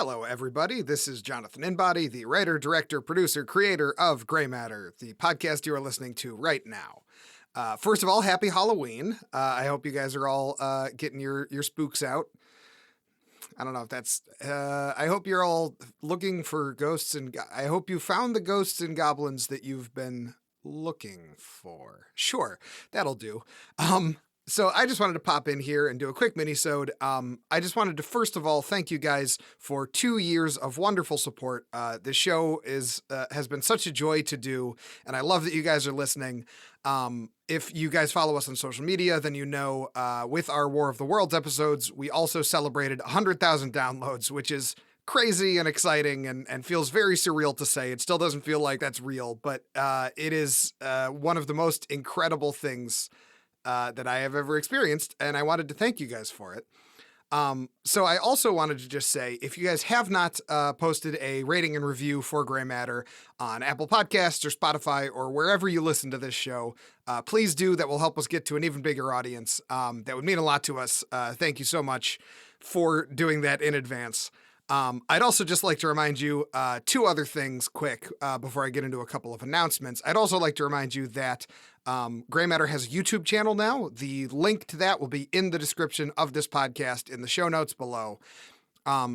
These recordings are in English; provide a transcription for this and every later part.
Hello, everybody. This is Jonathan Inbody, the writer, director, producer, creator of Gray Matter, the podcast you are listening to right now. First of all, happy Halloween. I hope you guys are all getting your spooks out. I don't know if that's... I hope you're all looking for ghosts, and I hope you found the ghosts and goblins that you've been looking for. Sure, that'll do. So I just wanted to pop in here and do a quick minisode. I just wanted to first of all thank you guys for 2 years of wonderful support. The show has been such a joy to do, and I love that you guys are listening. If you guys follow us on social media, then you know with our War of the Worlds episodes, we also celebrated 100,000 downloads, which is crazy and exciting and feels very surreal to say. It still doesn't feel like that's real, but it is one of the most incredible things that I have ever experienced, and I wanted to thank you guys for it. So I also wanted to just say, if you guys have not posted a rating and review for Gray Matter on Apple Podcasts or Spotify or wherever you listen to this show, please do. That will help us get to an even bigger audience. That would mean a lot to us. Thank you so much for doing that in advance. I'd also just like to remind you two other things quick before I get into a couple of announcements. I'd also like to remind you that Gray Matter has a YouTube channel now. The link to that will be in the description of this podcast in the show notes below.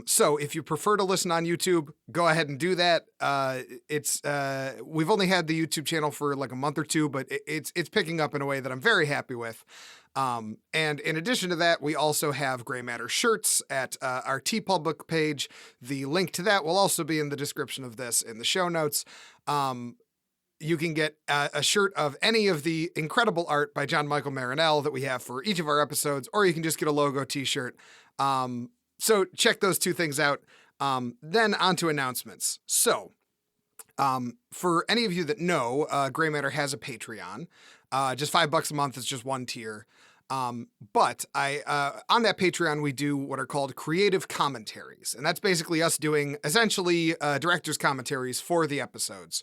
So if you prefer to listen on YouTube, go ahead and do that. We've only had the YouTube channel for like a month or two, but it's picking up in a way that I'm very happy with. And in addition to that, we also have Gray Matter shirts at our TeePublic page. The link to that will also be in the description of this in the show notes. You can get a shirt of any of the incredible art by John Michael Marinell that we have for each of our episodes, or you can just get a logo t-shirt. So check those two things out. Then on to announcements. So for any of you that know, Gray Matter has a Patreon. Just $5 a month is just one tier. But on that Patreon, we do what are called creative commentaries. And that's basically us doing essentially director's commentaries for the episodes.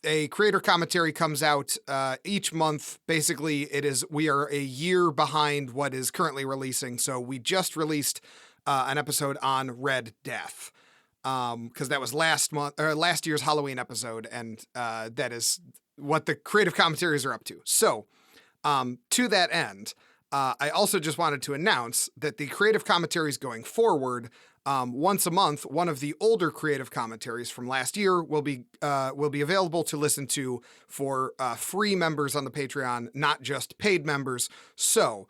A creator commentary comes out each month. Basically, we are a year behind what is currently releasing. So we just released an episode on Red Death because that was last year's Halloween episode, and that is what the creative commentaries are up to. So to that end, I also just wanted to announce that the creative commentaries going forward, once a month, one of the older creative commentaries from last year will be available to listen to for free members on the Patreon, not just paid members. So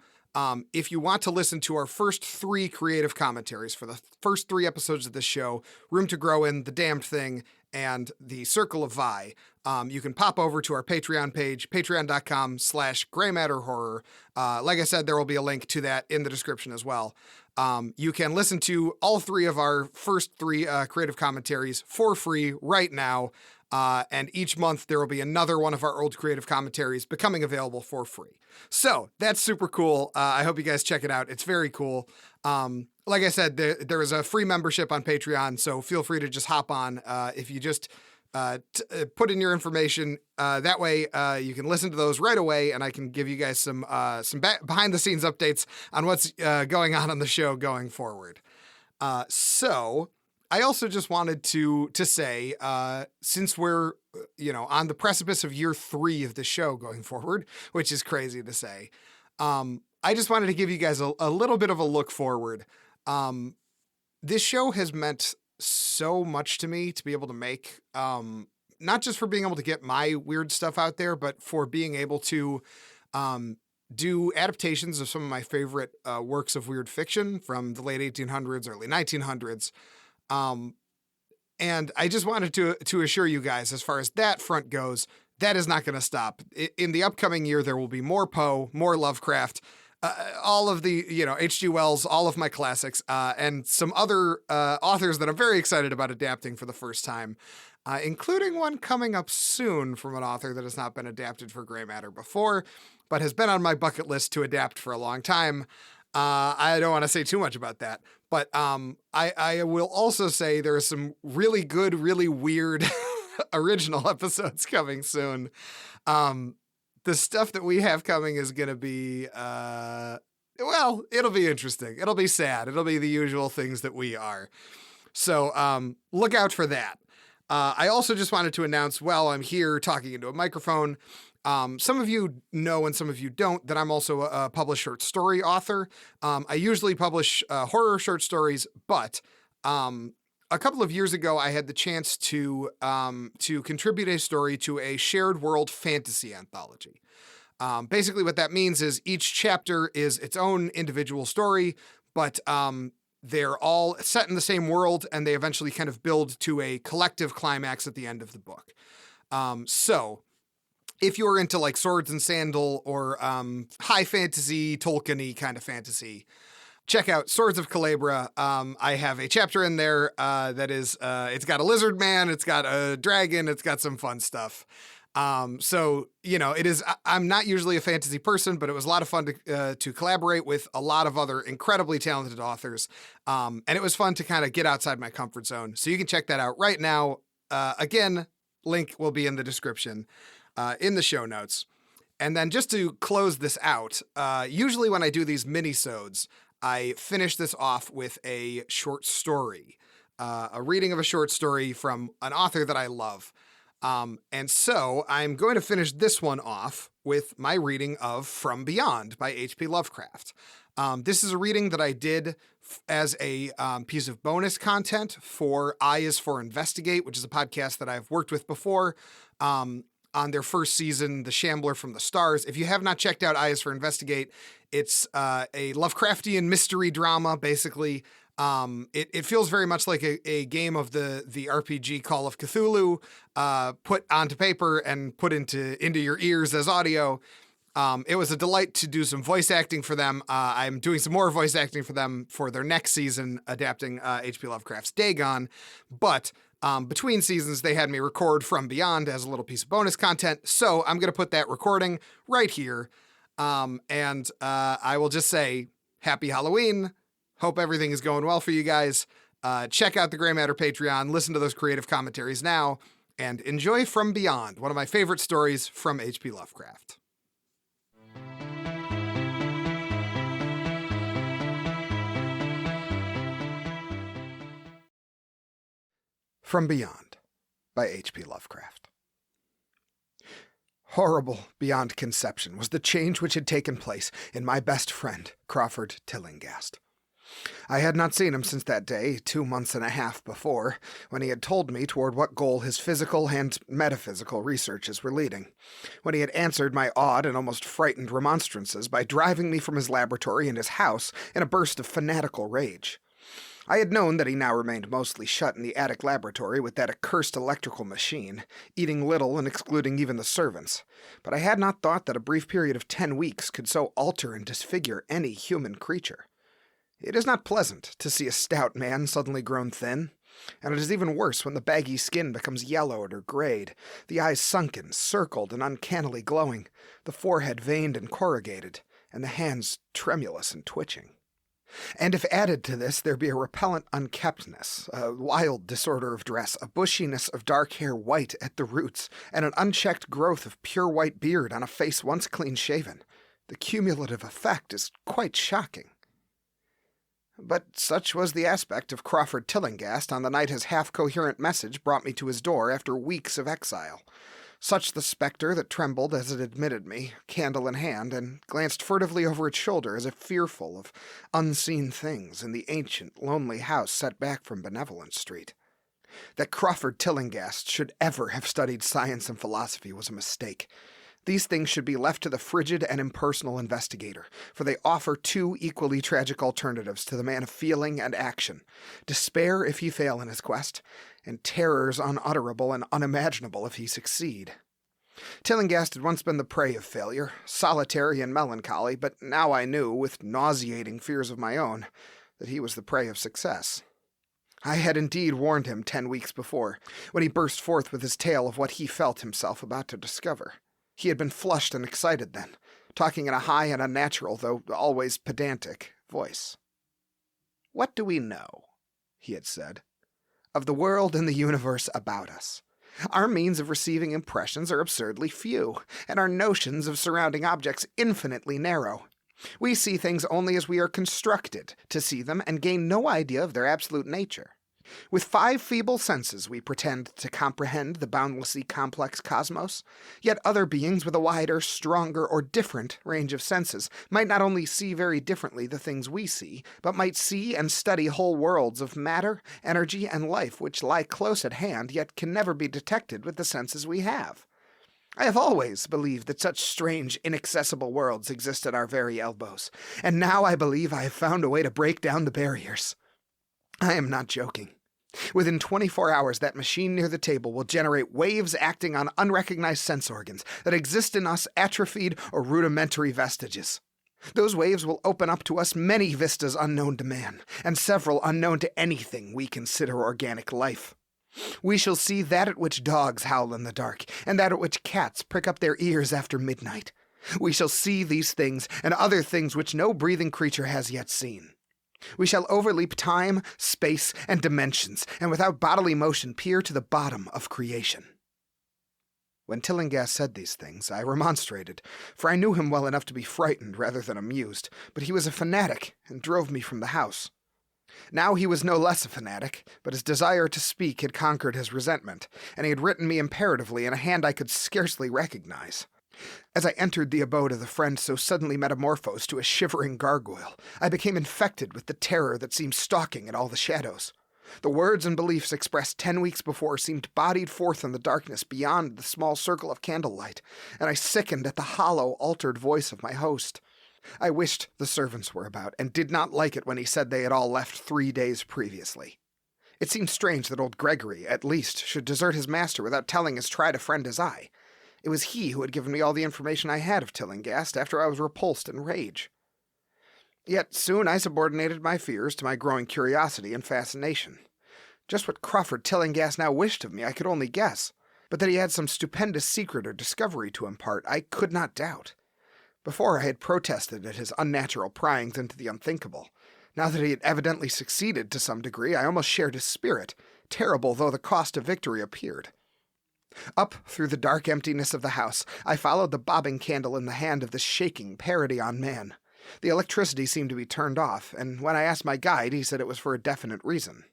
if you want to listen to our first 3 creative commentaries for the first 3 episodes of this show, Room to Grow In, The Damned Thing, and The Circle of Vi, you can pop over to our Patreon page, patreon.com/graymatterhorror. Like I said, there will be a link to that in the description as well. You can listen to all 3 of our first 3 creative commentaries for free right now. And each month there will be another one of our old creative commentaries becoming available for free. So that's super cool. I hope you guys check it out. It's very cool. Like I said, there is a free membership on Patreon, so feel free to just hop on. If you just put in your information, that way you can listen to those right away, and I can give you guys some behind the scenes updates on what's going on the show going forward. So I also just wanted to say, since we're on the precipice of year 3 of the show going forward, which is crazy to say, I just wanted to give you guys a little bit of a look forward. This show has meant so much to me to be able to make, not just for being able to get my weird stuff out there, but for being able to do adaptations of some of my favorite works of weird fiction from the late 1800s, early 1900s. And I just wanted to assure you guys, as far as that front goes, that is not going to stop. In the upcoming year, there will be more Poe, more Lovecraft, all of the, H.G. Wells, all of my classics, and some other authors that I'm very excited about adapting for the first time, including one coming up soon from an author that has not been adapted for Gray Matter before, but has been on my bucket list to adapt for a long time. I don't want to say too much about that, but I will also say there are some really good, really weird original episodes coming soon. The stuff that we have coming is going to be Well, it'll be interesting. It'll be sad. It'll be the usual things that we are. So look out for that. I also just wanted to announce while I'm here talking into a microphone, some of you know and some of you don't that I'm also a published short story author. I usually publish horror short stories, but a couple of years ago, I had the chance to contribute a story to a shared world fantasy anthology. Basically, what that means is each chapter is its own individual story, but they're all set in the same world, and they eventually kind of build to a collective climax at the end of the book. So if you're into like Swords and Sandal or high fantasy, Tolkien-y kind of fantasy, check out Swords of Calabria. I have a chapter in there that is, it's got a lizard man, it's got a dragon, it's got some fun stuff. So, you know, I'm not usually a fantasy person, but it was a lot of fun to collaborate with a lot of other incredibly talented authors. And it was fun to kind of get outside my comfort zone. So you can check that out right now. Again, link will be in the description, in the show notes. And then just to close this out, usually when I do these minisodes, I finish this off with a short story, a reading of a short story from an author that I love. And so I'm going to finish this one off with my reading of From Beyond by H.P. Lovecraft. This is a reading that I did as a piece of bonus content for I is for Investigate, which is a podcast that I've worked with before on their first season, The Shambler from the Stars. If you have not checked out I is for Investigate, it's a Lovecraftian mystery drama, basically. It feels very much like a game of the RPG Call of Cthulhu, put onto paper and put into your ears as audio. It was a delight to do some voice acting for them. I'm doing some more voice acting for them for their next season, adapting H.P. Lovecraft's Dagon. But between seasons, they had me record From Beyond as a little piece of bonus content. So I'm going to put that recording right here. And I will just say, happy Halloween. Hope everything is going well for you guys. Check out the Gray Matter Patreon, listen to those creative commentaries now, and enjoy From Beyond, one of my favorite stories from H.P. Lovecraft. From Beyond by H.P. Lovecraft. Horrible beyond conception was the change which had taken place in my best friend, Crawford Tillinghast. I had not seen him since that day, 2 months and a half before, when he had told me toward what goal his physical and metaphysical researches were leading, when he had answered my awed and almost frightened remonstrances by driving me from his laboratory and his house in a burst of fanatical rage. I had known that he now remained mostly shut in the attic laboratory with that accursed electrical machine, eating little and excluding even the servants, but I had not thought that a brief period of 10 weeks could so alter and disfigure any human creature. It is not pleasant to see a stout man suddenly grown thin, and it is even worse when the baggy skin becomes yellowed or grayed, the eyes sunken, circled, and uncannily glowing, the forehead veined and corrugated, and the hands tremulous and twitching. And if added to this there be a repellent unkeptness, a wild disorder of dress, a bushiness of dark hair white at the roots, and an unchecked growth of pure white beard on a face once clean-shaven, the cumulative effect is quite shocking. But such was the aspect of Crawford Tillinghast on the night his half-coherent message brought me to his door after weeks of exile. Such the spectre that trembled as it admitted me, candle in hand, and glanced furtively over its shoulder as if fearful of unseen things in the ancient, lonely house set back from Benevolent Street. That Crawford Tillinghast should ever have studied science and philosophy was a mistake. These things should be left to the frigid and impersonal investigator, for they offer two equally tragic alternatives to the man of feeling and action: despair if he fail in his quest, and terrors unutterable and unimaginable if he succeed. Tillinghast had once been the prey of failure, solitary and melancholy, but now I knew, with nauseating fears of my own, that he was the prey of success. I had indeed warned him 10 weeks before, when he burst forth with his tale of what he felt himself about to discover. He had been flushed and excited then, talking in a high and unnatural, though always pedantic, voice. "What do we know," he had said, "of the world and the universe about us? Our means of receiving impressions are absurdly few, and our notions of surrounding objects infinitely narrow. We see things only as we are constructed to see them and gain no idea of their absolute nature. With 5 feeble senses we pretend to comprehend the boundlessly complex cosmos, yet other beings with a wider, stronger, or different range of senses might not only see very differently the things we see, but might see and study whole worlds of matter, energy, and life which lie close at hand yet can never be detected with the senses we have. I have always believed that such strange, inaccessible worlds exist at our very elbows, and now I believe I have found a way to break down the barriers. I am not joking. Within 24 hours, that machine near the table will generate waves acting on unrecognized sense organs that exist in us atrophied or rudimentary vestiges. Those waves will open up to us many vistas unknown to man, and several unknown to anything we consider organic life. We shall see that at which dogs howl in the dark, and that at which cats prick up their ears after midnight. We shall see these things and other things which no breathing creature has yet seen. We shall overleap time, space, and dimensions, and without bodily motion peer to the bottom of creation. When Tillinghast said these things, I remonstrated, for I knew him well enough to be frightened rather than amused, but he was a fanatic and drove me from the house. Now he was no less a fanatic, but his desire to speak had conquered his resentment, and he had written me imperatively in a hand I could scarcely recognize. As I entered the abode of the friend so suddenly metamorphosed to a shivering gargoyle, I became infected with the terror that seemed stalking in all the shadows. The words and beliefs expressed 10 weeks before seemed bodied forth in the darkness beyond the small circle of candlelight, and I sickened at the hollow, altered voice of my host. I wished the servants were about, and did not like it when he said they had all left 3 days previously. It seemed strange that old Gregory, at least, should desert his master without telling his tried a friend as I. It was he who had given me all the information I had of Tillinghast after I was repulsed in rage. Yet soon I subordinated my fears to my growing curiosity and fascination. Just what Crawford Tillinghast now wished of me I could only guess, but that he had some stupendous secret or discovery to impart I could not doubt. Before I had protested at his unnatural pryings into the unthinkable. Now that he had evidently succeeded to some degree, I almost shared his spirit, terrible though the cost of victory appeared. Up through the dark emptiness of the house, I followed the bobbing candle in the hand of this shaking parody on man. The electricity seemed to be turned off, and when I asked my guide, he said it was for a definite reason.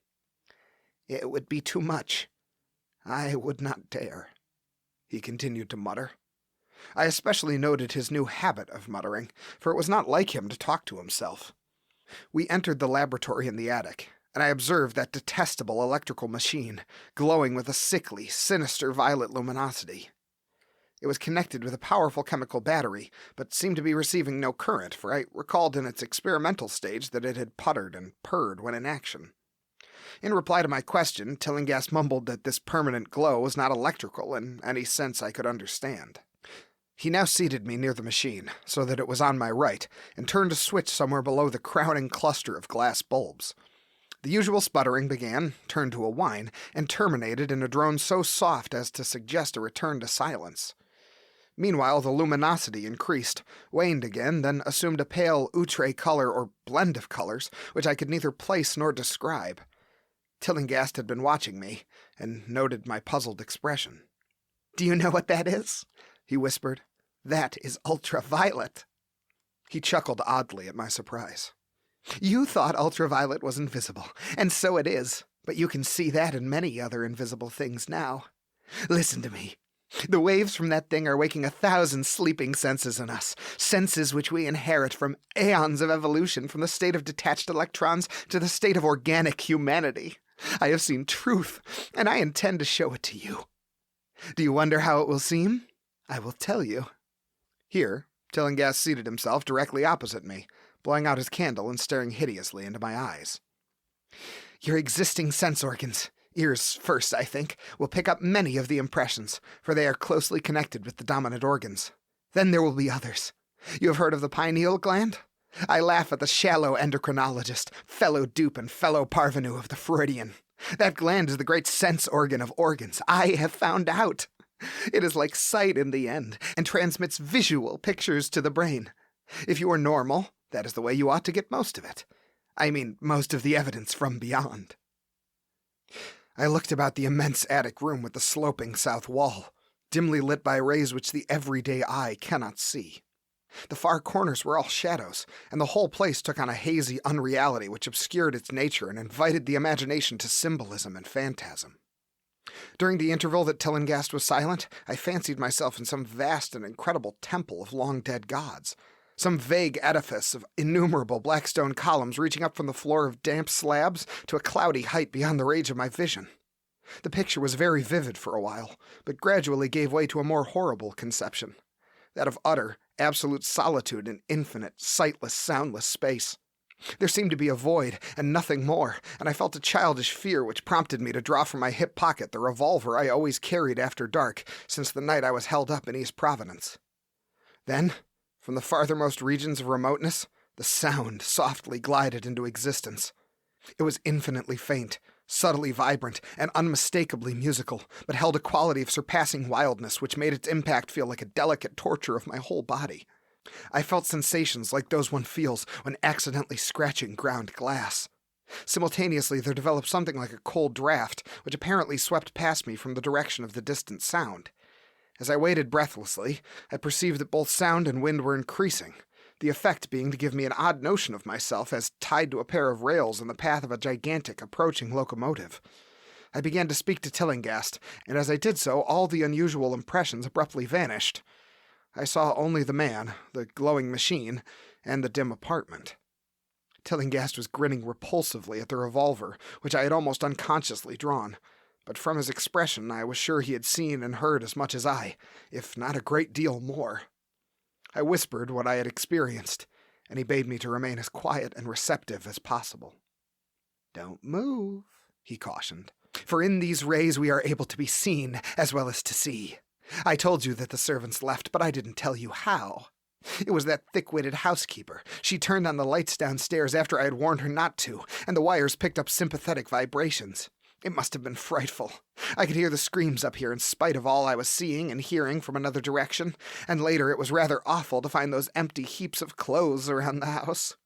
It would be too much. I would not dare, he continued to mutter. I especially noted his new habit of muttering, for it was not like him to talk to himself. We entered the laboratory in the attic, and I observed that detestable electrical machine, glowing with a sickly, sinister violet luminosity. It was connected with a powerful chemical battery, but seemed to be receiving no current, for I recalled in its experimental stage that it had puttered and purred when in action. In reply to my question, Tillinghast mumbled that this permanent glow was not electrical in any sense I could understand. He now seated me near the machine, so that it was on my right, and turned a switch somewhere below the crowning cluster of glass bulbs. The usual sputtering began, turned to a whine, and terminated in a drone so soft as to suggest a return to silence. Meanwhile, the luminosity increased, waned again, then assumed a pale outre color or blend of colors, which I could neither place nor describe. Tillinghast had been watching me, and noted my puzzled expression. "Do you know what that is?" he whispered. "That is ultraviolet." He chuckled oddly at my surprise. "You thought ultraviolet was invisible, and so it is, but you can see that and many other invisible things now. Listen to me. The waves from that thing are waking 1,000 sleeping senses in us, senses which we inherit from aeons of evolution from the state of detached electrons to the state of organic humanity. I have seen truth, and I intend to show it to you. Do you wonder how it will seem? I will tell you." Here, Tillinghast seated himself directly opposite me, blowing out his candle and staring hideously into my eyes. "Your existing sense organs, ears first, I think, will pick up many of the impressions, for they are closely connected with the dominant organs. Then there will be others. You have heard of the pineal gland? I laugh at the shallow endocrinologist, fellow dupe and fellow parvenu of the Freudian. That gland is the great sense organ of organs. I have found out. It is like sight in the end, and transmits visual pictures to the brain. If you are normal, that is the way you ought to get most of it. I mean, most of the evidence from beyond." I looked about the immense attic room with the sloping south wall, dimly lit by rays which the everyday eye cannot see. The far corners were all shadows, and the whole place took on a hazy unreality which obscured its nature and invited the imagination to symbolism and phantasm. During the interval that Tillinghast was silent, I fancied myself in some vast and incredible temple of long-dead gods, some vague edifice of innumerable black stone columns reaching up from the floor of damp slabs to a cloudy height beyond the range of my vision. The picture was very vivid for a while, but gradually gave way to a more horrible conception, that of utter, absolute solitude in infinite, sightless, soundless space. There seemed to be a void, and nothing more, and I felt a childish fear which prompted me to draw from my hip pocket the revolver I always carried after dark since the night I was held up in East Providence. Then, from the farthermost regions of remoteness, the sound softly glided into existence. It was infinitely faint, subtly vibrant, and unmistakably musical, but held a quality of surpassing wildness which made its impact feel like a delicate torture of my whole body. I felt sensations like those one feels when accidentally scratching ground glass. Simultaneously, there developed something like a cold draft, which apparently swept past me from the direction of the distant sound. As I waited breathlessly, I perceived that both sound and wind were increasing, the effect being to give me an odd notion of myself as tied to a pair of rails in the path of a gigantic approaching locomotive. I began to speak to Tillinghast, and as I did so, all the unusual impressions abruptly vanished. I saw only the man, the glowing machine, and the dim apartment. Tillinghast was grinning repulsively at the revolver, which I had almost unconsciously drawn, but from his expression I was sure he had seen and heard as much as I, if not a great deal more. I whispered what I had experienced, and he bade me to remain as quiet and receptive as possible. "Don't move," he cautioned, "for in these rays we are able to be seen as well as to see. I told you that the servants left, but I didn't tell you how. It was that thick-witted housekeeper. She turned on the lights downstairs after I had warned her not to, and the wires picked up sympathetic vibrations. It must have been frightful. I could hear the screams up here in spite of all I was seeing and hearing from another direction, and later it was rather awful to find those empty heaps of clothes around the house.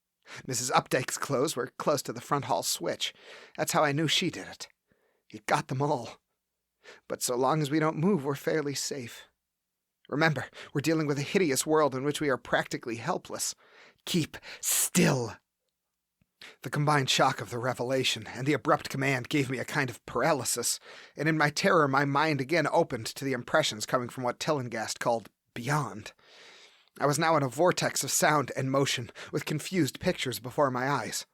Mrs. Updike's clothes were close to the front hall switch. That's how I knew she did it. It got them all. But so long as we don't move, we're fairly safe. Remember, we're dealing with a hideous world in which we are practically helpless. Keep still." The combined shock of the revelation and the abrupt command gave me a kind of paralysis, and in my terror my mind again opened to the impressions coming from what Tillinghast called beyond. I was now in a vortex of sound and motion, with confused pictures before my eyes.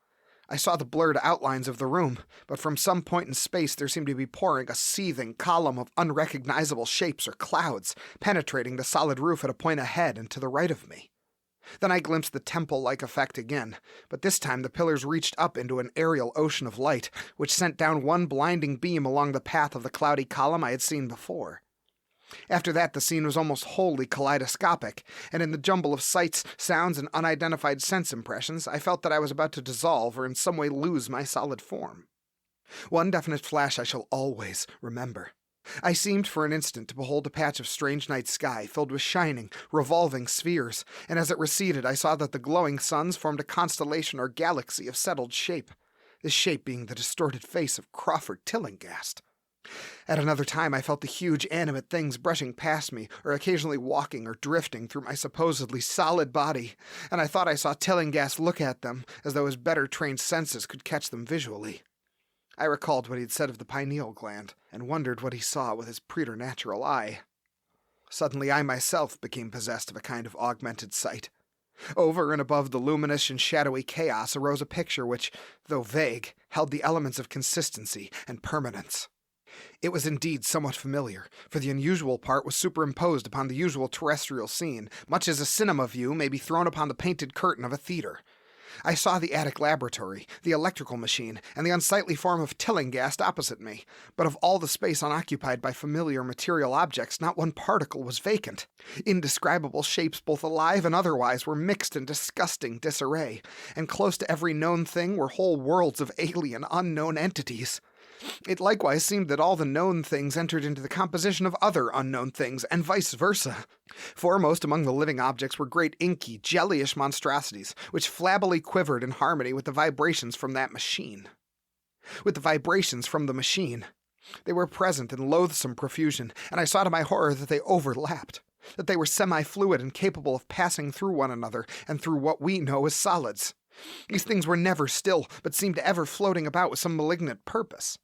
I saw the blurred outlines of the room, but from some point in space there seemed to be pouring a seething column of unrecognizable shapes or clouds, penetrating the solid roof at a point ahead and to the right of me. Then I glimpsed the temple-like effect again, but this time the pillars reached up into an aerial ocean of light, which sent down one blinding beam along the path of the cloudy column I had seen before. After that, the scene was almost wholly kaleidoscopic, and in the jumble of sights, sounds, and unidentified sense impressions, I felt that I was about to dissolve or in some way lose my solid form. One definite flash I shall always remember. I seemed for an instant to behold a patch of strange night sky filled with shining, revolving spheres, and as it receded I saw that the glowing suns formed a constellation or galaxy of settled shape, this shape being the distorted face of Crawford Tillinghast. At another time I felt the huge animate things brushing past me or occasionally walking or drifting through my supposedly solid body, and I thought I saw Tillinghast look at them as though his better-trained senses could catch them visually. I recalled what he had said of the pineal gland, and wondered what he saw with his preternatural eye. Suddenly I myself became possessed of a kind of augmented sight. Over and above the luminous and shadowy chaos arose a picture which, though vague, held the elements of consistency and permanence. It was indeed somewhat familiar, for the unusual part was superimposed upon the usual terrestrial scene, much as a cinema view may be thrown upon the painted curtain of a theater. I saw the attic laboratory, the electrical machine, and the unsightly form of Tillinghast opposite me, but of all the space unoccupied by familiar material objects, not one particle was vacant. Indescribable shapes, both alive and otherwise, were mixed in disgusting disarray, and close to every known thing were whole worlds of alien, unknown entities. It likewise seemed that all the known things entered into the composition of other unknown things, and vice versa. Foremost among the living objects were great inky, jellyish monstrosities, which flabbily quivered in harmony with the vibrations from that machine. With the vibrations from the machine. They were present in loathsome profusion, and I saw to my horror that they overlapped. that they were semi-fluid and capable of passing through one another and through what we know as solids. These things were never still, but seemed ever floating about with some malignant purpose.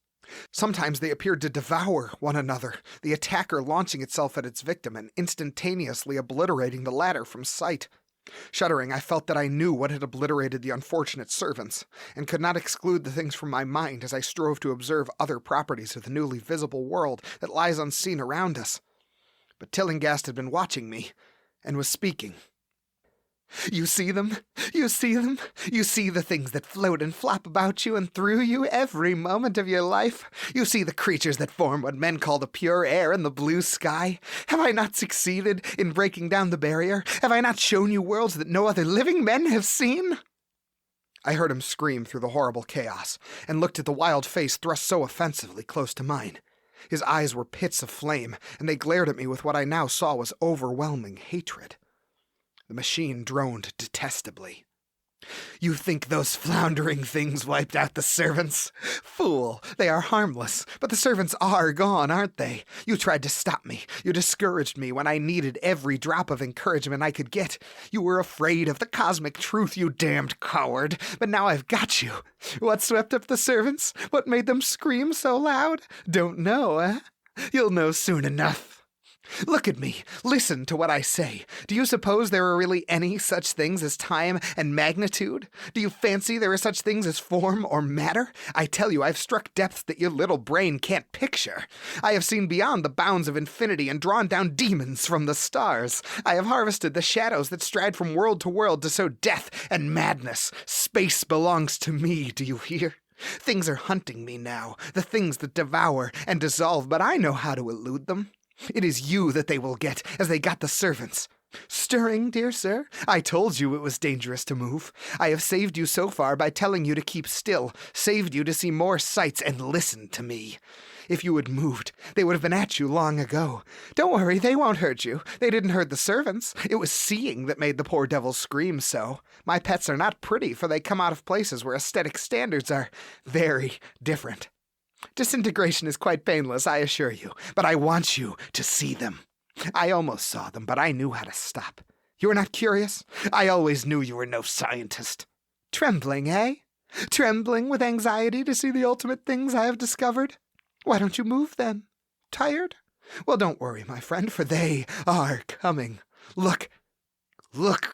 Sometimes they appeared to devour one another, the attacker launching itself at its victim and instantaneously obliterating the latter from sight. Shuddering, I felt that I knew what had obliterated the unfortunate servants, and could not exclude the things from my mind as I strove to observe other properties of the newly visible world that lies unseen around us. But Tillinghast had been watching me, and was speaking. "You see them? You see them? You see the things that float and flop about you and through you every moment of your life? You see the creatures that form what men call the pure air and the blue sky? Have I not succeeded in breaking down the barrier? Have I not shown you worlds that no other living men have seen?" I heard him scream through the horrible chaos, and looked at the wild face thrust so offensively close to mine. His eyes were pits of flame, and they glared at me with what I now saw was overwhelming hatred. The machine droned detestably. "You think those floundering things wiped out the servants? Fool, they are harmless, but the servants are gone, aren't they? You tried to stop me. You discouraged me when I needed every drop of encouragement I could get. You were afraid of the cosmic truth, you damned coward. But now I've got you. What swept up the servants? What made them scream so loud? Don't know, eh? You'll know soon enough. Look at me. Listen to what I say. Do you suppose there are really any such things as time and magnitude? Do you fancy there are such things as form or matter? I tell you, I've struck depths that your little brain can't picture. I have seen beyond the bounds of infinity and drawn down demons from the stars. I have harvested the shadows that stride from world to world to sow death and madness. Space belongs to me, do you hear? Things are hunting me now, the things that devour and dissolve, but I know how to elude them. It is you that they will get, as they got the servants. Stirring, dear sir? I told you it was dangerous to move. I have saved you so far by telling you to keep still, saved you to see more sights and listen to me. If you had moved, they would have been at you long ago. Don't worry, they won't hurt you. They didn't hurt the servants. It was seeing that made the poor devils scream so. My pets are not pretty, for they come out of places where aesthetic standards are very different. Disintegration is quite painless, I assure you, but I want you to see them. I almost saw them, but I knew how to stop. You are not curious? I always knew you were no scientist. Trembling, eh? Trembling with anxiety to see the ultimate things I have discovered? Why don't you move, then? Tired? Well, don't worry, my friend, for they are coming. Look,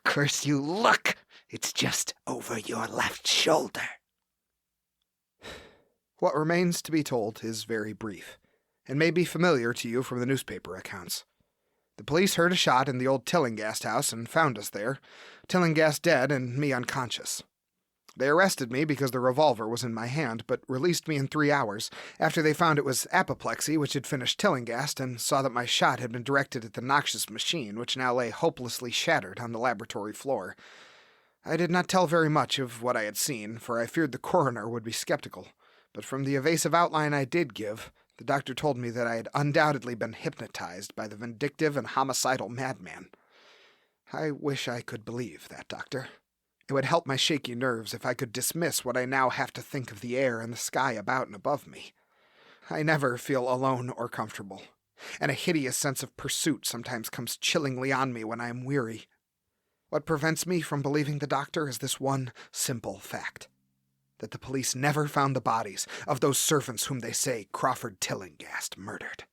curse you, look! It's just over your left shoulder. What remains to be told is very brief, and may be familiar to you from the newspaper accounts. The police heard a shot in the old Tillinghast house and found us there, Tillinghast dead and me unconscious. They arrested me because the revolver was in my hand, but released me in 3 hours, after they found it was apoplexy which had finished Tillinghast, and saw that my shot had been directed at the noxious machine, which now lay hopelessly shattered on the laboratory floor. I did not tell very much of what I had seen, for I feared the coroner would be skeptical. But from the evasive outline I did give, the doctor told me that I had undoubtedly been hypnotized by the vindictive and homicidal madman. I wish I could believe that, Doctor. It would help my shaky nerves if I could dismiss what I now have to think of the air and the sky about and above me. I never feel alone or comfortable, and a hideous sense of pursuit sometimes comes chillingly on me when I am weary. What prevents me from believing the doctor is this one simple fact: that the police never found the bodies of those servants whom they say Crawford Tillinghast murdered.